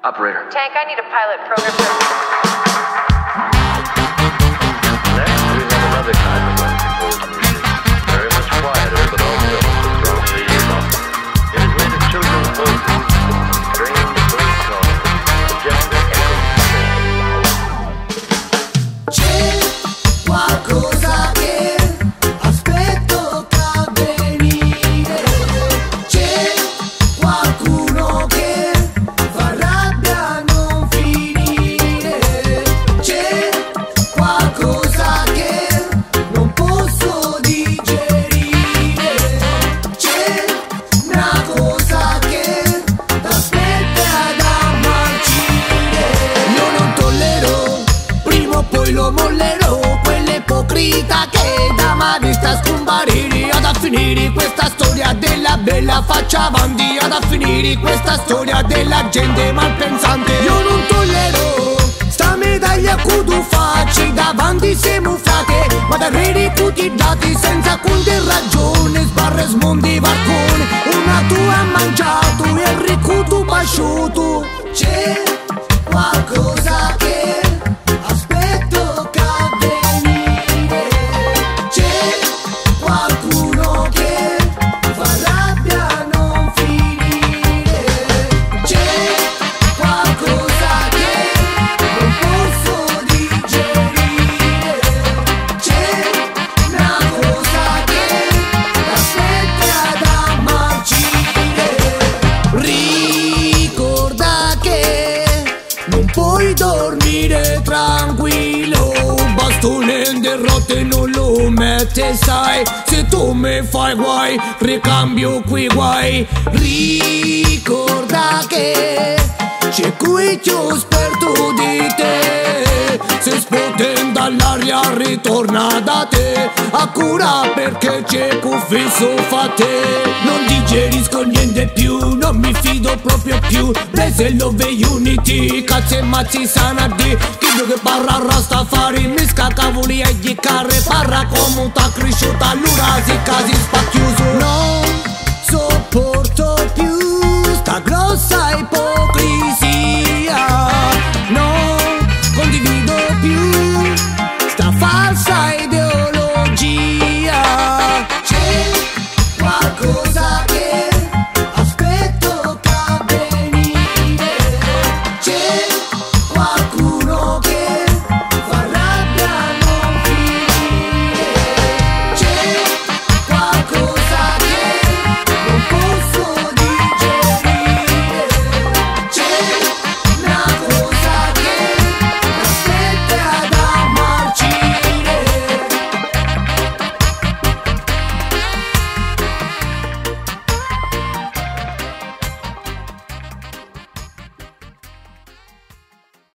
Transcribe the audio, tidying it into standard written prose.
Operator. Tank, I need a pilot program for... Next, we have another kind of uncomposed music. Very much quieter, but also strongly emotive. It is made of children's voices, strange bird calls, suggestive echoes. C'è qualcosa che aspetto che avvenire. C'è qualcuno che fa rabbia non finire. C'è qualcosa che non posso digerire. C'è una cosa che t'aspetta da marcire. Io non tollero, prima o poi lo mollerò, quell'ipocrita che da mani sta scomparire. Ad a finire questa storia della bella faccia avanti, ad a finire questa storia della gente malpensante. Io non tollero sta medaglia che tu facci davanti siamo frate, ma da redi tutti dati senza conti ragione. Sbarre smondi varcone, una tua mangiato e il ricuto basciuto. C'è qualcosa che aspetto che avvenire. C'è qualcuno che fa rabbia non finire. C'è qualcosa che non posso digerire. C'è una cosa che aspetta da marcire. Ricorda che non puoi dormire tranquillo, bastone di rotte non lo mette, sai. Se tu mi fai guai, ricambio qui guai. Ricorda che c'è qui più esperto di te. Se sputin dall'aria ritorna da te, a cura perché c'è qui fisso fa te. Non digerisco niente più, non mi fido proprio più. Blessed love unity, cazzo e mazzi sanadi. Chiedo che parla Rastafari, misca cavoli e gli carre. Parla come t'ha cresciuta all'urasi, casi spacchiuso. Non sopporto più sta grossa ipocrisia.